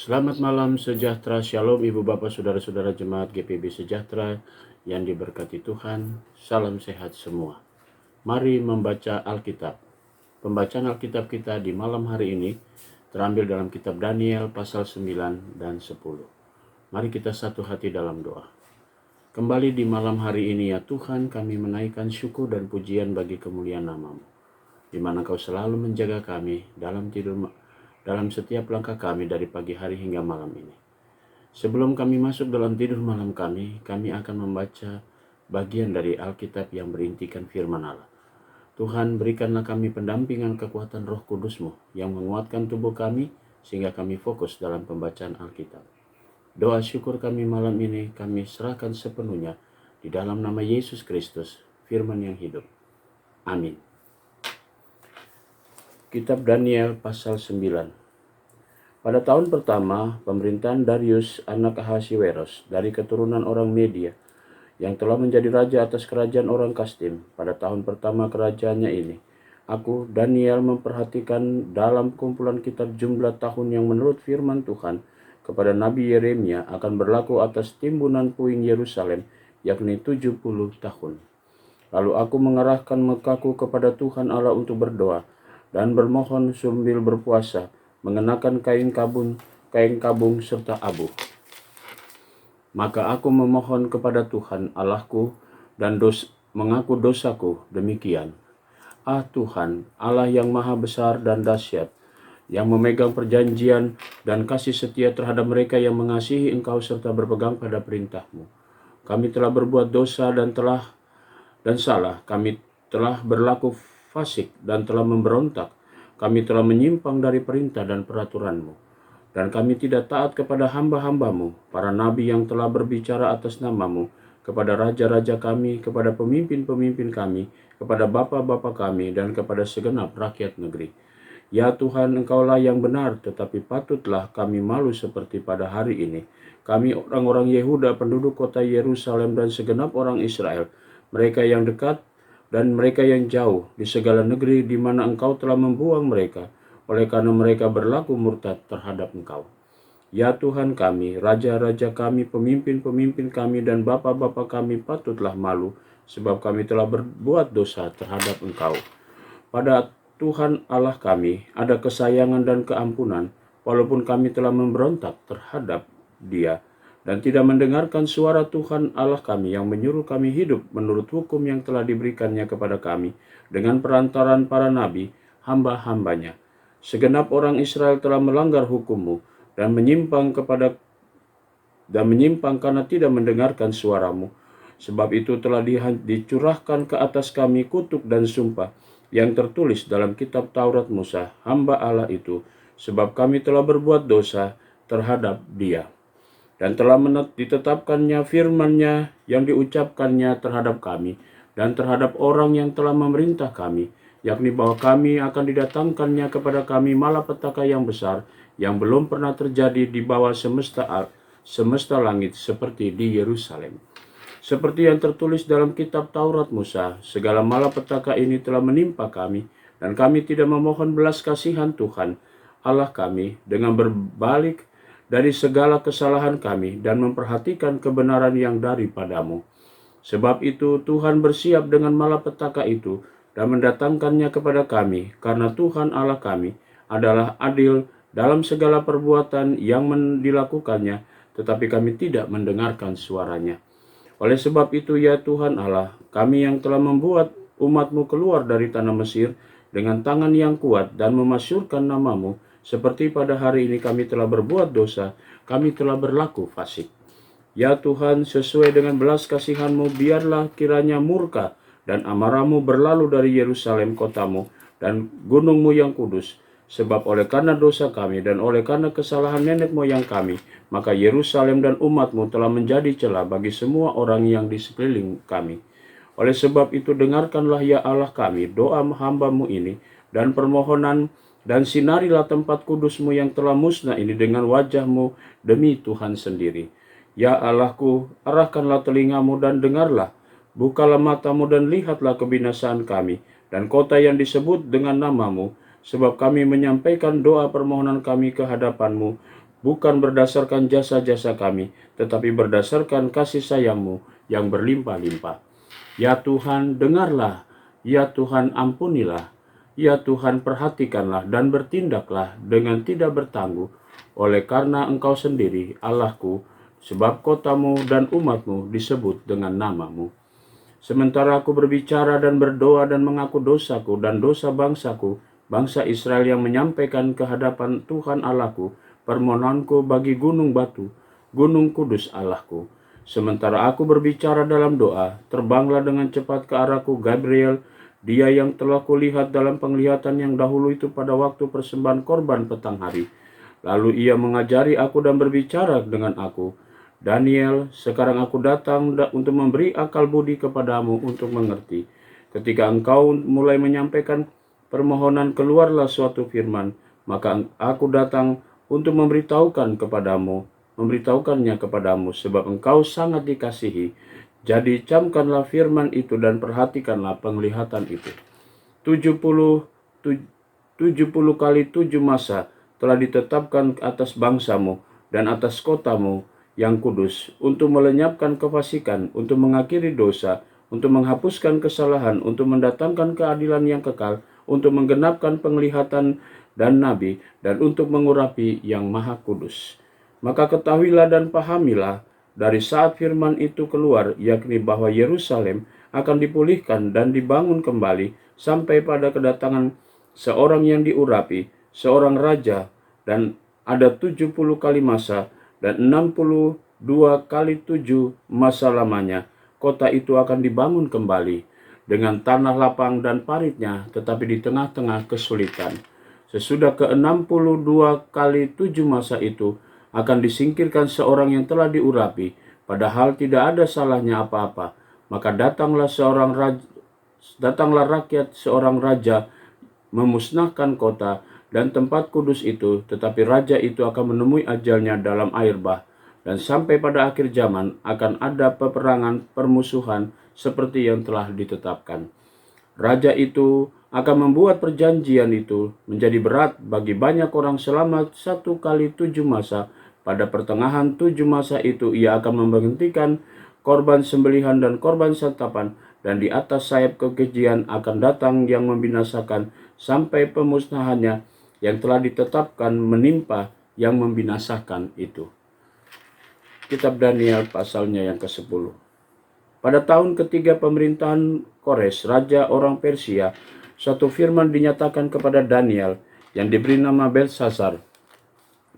Selamat malam sejahtera, shalom ibu bapak saudara-saudara jemaat GPB Sejahtera yang diberkati Tuhan. Salam sehat semua. Mari membaca Alkitab. Pembacaan Alkitab kita di malam hari ini terambil dalam kitab Daniel pasal 9 dan 10. Mari kita satu hati dalam doa. Kembali di malam hari ini ya Tuhan, kami menaikkan syukur dan pujian bagi kemuliaan nama-Mu, di mana Kau selalu menjaga kami dalam setiap langkah kami dari pagi hari hingga malam ini. Sebelum kami masuk dalam tidur malam kami akan membaca bagian dari Alkitab yang berintikan firman Allah. Tuhan, berikanlah kami pendampingan kekuatan Roh Kudus-Mu yang menguatkan tubuh kami sehingga kami fokus dalam pembacaan Alkitab. Doa syukur kami malam ini kami serahkan sepenuhnya di dalam nama Yesus Kristus, firman yang hidup. Amin. Kitab Daniel pasal 9. Pada tahun pertama pemerintahan Darius anak Ahasiweros dari keturunan orang Media yang telah menjadi raja atas kerajaan orang Kastim, pada tahun pertama kerajaannya ini, aku Daniel memperhatikan dalam kumpulan kitab jumlah tahun yang menurut firman Tuhan kepada Nabi Yeremia akan berlaku atas timbunan puing Yerusalem, yakni 70 tahun. Lalu aku mengarahkan mukaku kepada Tuhan Allah untuk berdoa dan bermohon sambil berpuasa, mengenakan kain kabung serta abu. Maka aku memohon kepada Tuhan Allahku dan mengaku dosaku demikian. Ah Tuhan, Allah yang maha besar dan dahsyat, yang memegang perjanjian dan kasih setia terhadap mereka yang mengasihi Engkau serta berpegang pada perintah-Mu. Kami telah berbuat dosa dan salah. Kami telah berlaku fasik dan telah memberontak. Kami telah menyimpang dari perintah dan peraturan-Mu. Dan kami tidak taat kepada hamba-hamba-Mu, para nabi yang telah berbicara atas nama-Mu, kepada raja-raja kami, kepada pemimpin-pemimpin kami, kepada bapa-bapa kami, dan kepada segenap rakyat negeri. Ya Tuhan, Engkaulah yang benar, tetapi patutlah kami malu seperti pada hari ini. Kami orang-orang Yehuda, penduduk kota Yerusalem, dan segenap orang Israel, mereka yang dekat dan mereka yang jauh, di segala negeri di mana Engkau telah membuang mereka, oleh karena mereka berlaku murtad terhadap Engkau. Ya Tuhan kami, raja-raja kami, pemimpin-pemimpin kami, dan bapa-bapa kami patutlah malu, sebab kami telah berbuat dosa terhadap Engkau. Pada Tuhan Allah kami ada kesayangan dan keampunan, walaupun kami telah memberontak terhadap Dia, dan tidak mendengarkan suara Tuhan Allah kami yang menyuruh kami hidup menurut hukum yang telah diberikannya kepada kami dengan perantaran para nabi, hamba-hambanya. Segenap orang Israel telah melanggar hukum-Mu dan menyimpang karena tidak mendengarkan suara-Mu. Sebab itu telah dicurahkan ke atas kami kutuk dan sumpah yang tertulis dalam kitab Taurat Musa, hamba Allah itu, sebab kami telah berbuat dosa terhadap Dia. Dan telah ditetapkannya firman-Nya yang diucapkannya terhadap kami dan terhadap orang yang telah memerintah kami, yakni bahwa kami akan didatangkannya kepada kami malapetaka yang besar yang belum pernah terjadi di bawah semesta langit seperti di Yerusalem. Seperti yang tertulis dalam kitab Taurat Musa, segala malapetaka ini telah menimpa kami, dan kami tidak memohon belas kasihan Tuhan Allah kami dengan berbalik dari segala kesalahan kami dan memperhatikan kebenaran yang daripada-Mu. Sebab itu Tuhan bersiap dengan malapetaka itu dan mendatangkannya kepada kami, karena Tuhan Allah kami adalah adil dalam segala perbuatan yang dilakukannya, tetapi kami tidak mendengarkan suaranya. Oleh sebab itu ya Tuhan Allah, kami yang telah membuat umat-Mu keluar dari tanah Mesir dengan tangan yang kuat dan memasyurkan nama-Mu, seperti pada hari ini kami telah berbuat dosa, kami telah berlaku fasik. Ya Tuhan, sesuai dengan belas kasihan-Mu, biarlah kiranya murka dan amarah-Mu berlalu dari Yerusalem kota-Mu dan gunung-Mu yang kudus. Sebab oleh karena dosa kami dan oleh karena kesalahan nenek moyang kami, maka Yerusalem dan umat-Mu telah menjadi celah bagi semua orang yang di sekeliling kami. Oleh sebab itu dengarkanlah ya Allah kami doa hamba-Mu ini dan permohonan, dan sinarilah tempat kudus-Mu yang telah musnah ini dengan wajah-Mu demi Tuhan sendiri. Ya Allahku, arahkanlah telinga-Mu dan dengarlah, bukalah mata-Mu dan lihatlah kebinasaan kami dan kota yang disebut dengan nama-Mu, sebab kami menyampaikan doa permohonan kami ke hadapan-Mu bukan berdasarkan jasa-jasa kami, tetapi berdasarkan kasih sayang-Mu yang berlimpah-limpah. Ya Tuhan, dengarlah. Ya Tuhan, ampunilah. Ya Tuhan, perhatikanlah dan bertindaklah dengan tidak bertangguh, oleh karena Engkau sendiri, Allahku, sebab kotamu dan umatmu disebut dengan namamu. Sementara aku berbicara dan berdoa dan mengaku dosaku dan dosa bangsaku, bangsa Israel yang menyampaikan ke hadapan Tuhan Allahku, permohonanku bagi gunung batu, gunung kudus Allahku. Sementara aku berbicara dalam doa, terbanglah dengan cepat ke arahku Gabriel, dia yang telah kulihat dalam penglihatan yang dahulu itu pada waktu persembahan korban petang hari. Lalu ia mengajari aku dan berbicara dengan aku, Daniel, sekarang aku datang untuk memberi akal budi kepadamu untuk mengerti. Ketika engkau mulai menyampaikan permohonan, keluarlah suatu firman, maka aku datang untuk memberitahukannya kepadamu, sebab engkau sangat dikasihi. Jadi camkanlah firman itu dan perhatikanlah penglihatan itu. 70 kali 7 masa telah ditetapkan atas bangsamu dan atas kotamu yang kudus, untuk melenyapkan kefasikan, untuk mengakhiri dosa, untuk menghapuskan kesalahan, untuk mendatangkan keadilan yang kekal, untuk menggenapkan penglihatan dan nabi, dan untuk mengurapi yang maha kudus. Maka ketahuilah dan pahamilah dari saat firman itu keluar, yakni bahwa Yerusalem akan dipulihkan dan dibangun kembali sampai pada kedatangan seorang yang diurapi, seorang raja, dan ada 70 kali masa dan 62 kali 7 masa lamanya, kota itu akan dibangun kembali dengan tanah lapang dan paritnya, tetapi di tengah-tengah kesulitan. Sesudah ke-62 kali 7 masa itu, akan disingkirkan seorang yang telah diurapi, padahal tidak ada salahnya apa-apa. Maka datanglah rakyat seorang raja memusnahkan kota dan tempat kudus itu, tetapi raja itu akan menemui ajalnya dalam air bah, dan sampai pada akhir zaman akan ada peperangan permusuhan seperti yang telah ditetapkan. Raja itu akan membuat perjanjian itu menjadi berat bagi banyak orang selama 1 kali 7 masa. Pada pertengahan 7 masa itu ia akan memberhentikan korban sembelihan dan korban santapan, dan di atas sayap kekejian akan datang yang membinasakan sampai pemusnahannya yang telah ditetapkan menimpa yang membinasakan itu. Kitab Daniel pasalnya yang ke-10. Pada tahun ketiga pemerintahan Kores, raja orang Persia, suatu firman dinyatakan kepada Daniel yang diberi nama Belshazzar.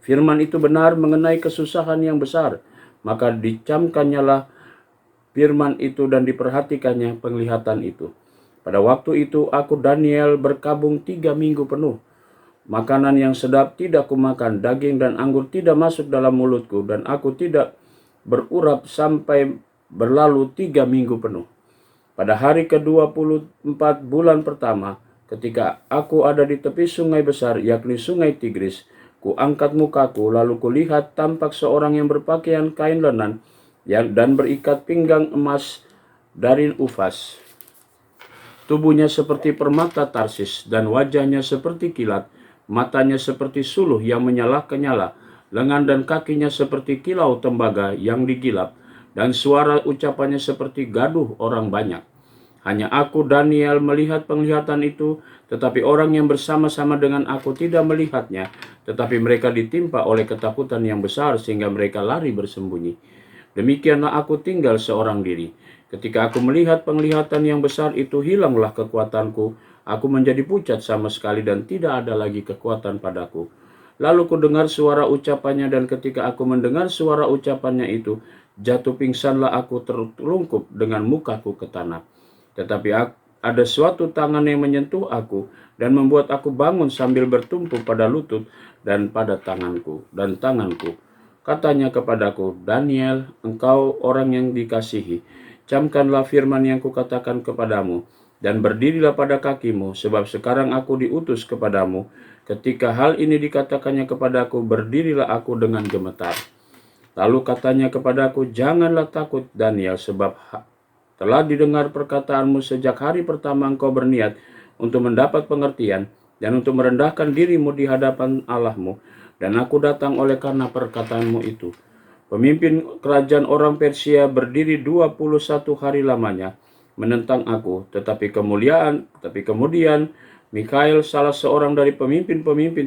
Firman itu benar mengenai kesusahan yang besar, maka dicamkannyalah firman itu dan diperhatikannya penglihatan itu. Pada waktu itu aku Daniel berkabung 3 minggu penuh. Makanan yang sedap tidak kumakan, daging dan anggur tidak masuk dalam mulutku, dan aku tidak berurap sampai berlalu 3 minggu penuh. Pada hari ke-24 bulan pertama, ketika aku ada di tepi sungai besar, yakni sungai Tigris, ku angkat mukaku, lalu kulihat tampak seorang yang berpakaian kain lenan dan berikat pinggang emas dari Ufaz. Tubuhnya seperti permata Tarsis dan wajahnya seperti kilat, matanya seperti suluh yang menyala-nyala, lengan dan kakinya seperti kilau tembaga yang digilap, dan suara ucapannya seperti gaduh orang banyak. Hanya aku Daniel melihat penglihatan itu, tetapi orang yang bersama-sama dengan aku tidak melihatnya, tetapi mereka ditimpa oleh ketakutan yang besar sehingga mereka lari bersembunyi. Demikianlah aku tinggal seorang diri. Ketika aku melihat penglihatan yang besar itu, hilanglah kekuatanku. Aku menjadi pucat sama sekali dan tidak ada lagi kekuatan padaku. Lalu ku dengar suara ucapannya, dan ketika aku mendengar suara ucapannya itu, jatuh pingsanlah aku terlungkup dengan mukaku ke tanah. Tetapi ada suatu tangan yang menyentuh aku dan membuat aku bangun sambil bertumpu pada lutut dan pada tanganku. Katanya kepadaku, Daniel, engkau orang yang dikasihi, camkanlah firman yang kukatakan kepadamu, dan berdirilah pada kakimu, sebab sekarang aku diutus kepadamu. Ketika hal ini dikatakannya kepadaku, berdirilah aku dengan gemetar. Lalu katanya kepadaku, janganlah takut Daniel, sebab telah didengar perkataanmu sejak hari pertama engkau berniat untuk mendapat pengertian dan untuk merendahkan dirimu di hadapan Allahmu. dan aku datang oleh karena perkataanmu itu. Pemimpin kerajaan orang Persia berdiri 21 hari lamanya menentang aku, tetapi kemudian Mikhail, salah seorang dari pemimpin-pemimpin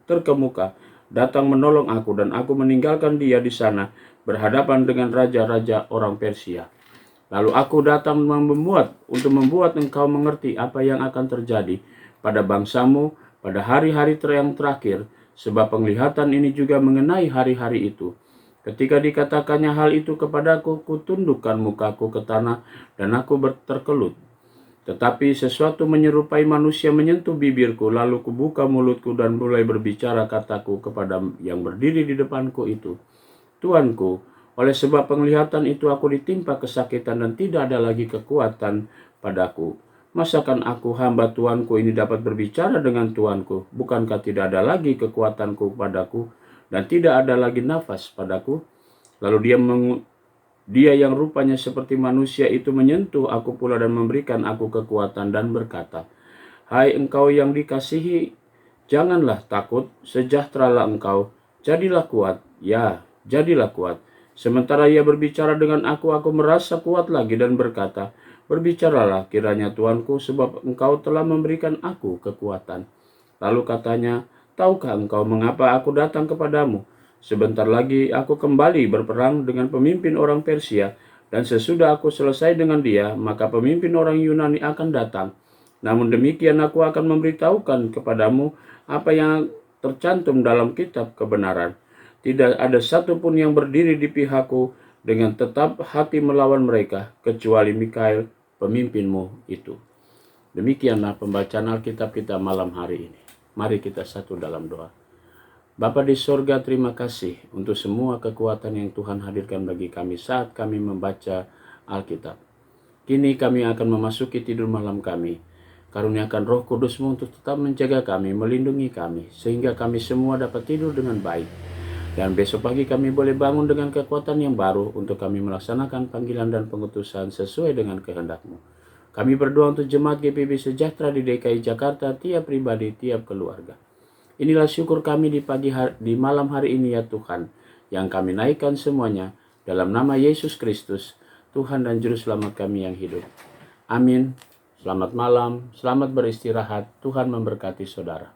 terkemuka, datang menolong aku, dan aku meninggalkan dia di sana berhadapan dengan raja-raja orang Persia. Lalu aku datang untuk membuat engkau mengerti apa yang akan terjadi pada bangsamu pada hari-hari yang terakhir, sebab penglihatan ini juga mengenai hari-hari itu. Ketika dikatakannya hal itu kepadaku, kutundukkan mukaku ke tanah dan aku terkelut. Tetapi sesuatu menyerupai manusia menyentuh bibirku, lalu kubuka mulutku dan mulai berbicara kataku kepada yang berdiri di depanku itu, Tuanku, oleh sebab penglihatan itu aku ditimpa kesakitan dan tidak ada lagi kekuatan padaku. Masakan aku hamba Tuanku ini dapat berbicara dengan Tuanku? Bukankah tidak ada lagi kekuatanku padaku dan tidak ada lagi nafas padaku? Lalu dia yang rupanya seperti manusia itu menyentuh aku pula dan memberikan aku kekuatan dan berkata, Hai engkau yang dikasihi, janganlah takut, sejahteralah engkau, jadilah kuat, ya, jadilah kuat. Sementara ia berbicara dengan aku merasa kuat lagi dan berkata, Berbicaralah kiranya Tuanku, sebab engkau telah memberikan aku kekuatan. Lalu katanya, Tahukah engkau mengapa aku datang kepadamu? Sebentar lagi aku kembali berperang dengan pemimpin orang Persia, dan sesudah aku selesai dengan dia, maka pemimpin orang Yunani akan datang. Namun demikian aku akan memberitahukan kepadamu apa yang tercantum dalam kitab kebenaran. Tidak ada satupun yang berdiri di pihakku dengan tetap hati melawan mereka, kecuali Mikhail, pemimpinmu itu. Demikianlah pembacaan Alkitab kita malam hari ini. Mari kita satu dalam doa. Bapa di sorga, terima kasih untuk semua kekuatan yang Tuhan hadirkan bagi kami saat kami membaca Alkitab. Kini kami akan memasuki tidur malam kami. Karuniakan Roh Kudus-Mu untuk tetap menjaga kami, melindungi kami, sehingga kami semua dapat tidur dengan baik. Dan besok pagi kami boleh bangun dengan kekuatan yang baru untuk kami melaksanakan panggilan dan pengutusan sesuai dengan kehendak-Mu. Kami berdoa untuk jemaat GPB Sejahtera di DKI Jakarta, tiap pribadi, tiap keluarga. Inilah syukur kami di malam hari ini ya Tuhan, yang kami naikkan semuanya dalam nama Yesus Kristus, Tuhan dan Juru Selamat kami yang hidup. Amin. Selamat malam, selamat beristirahat. Tuhan memberkati saudara.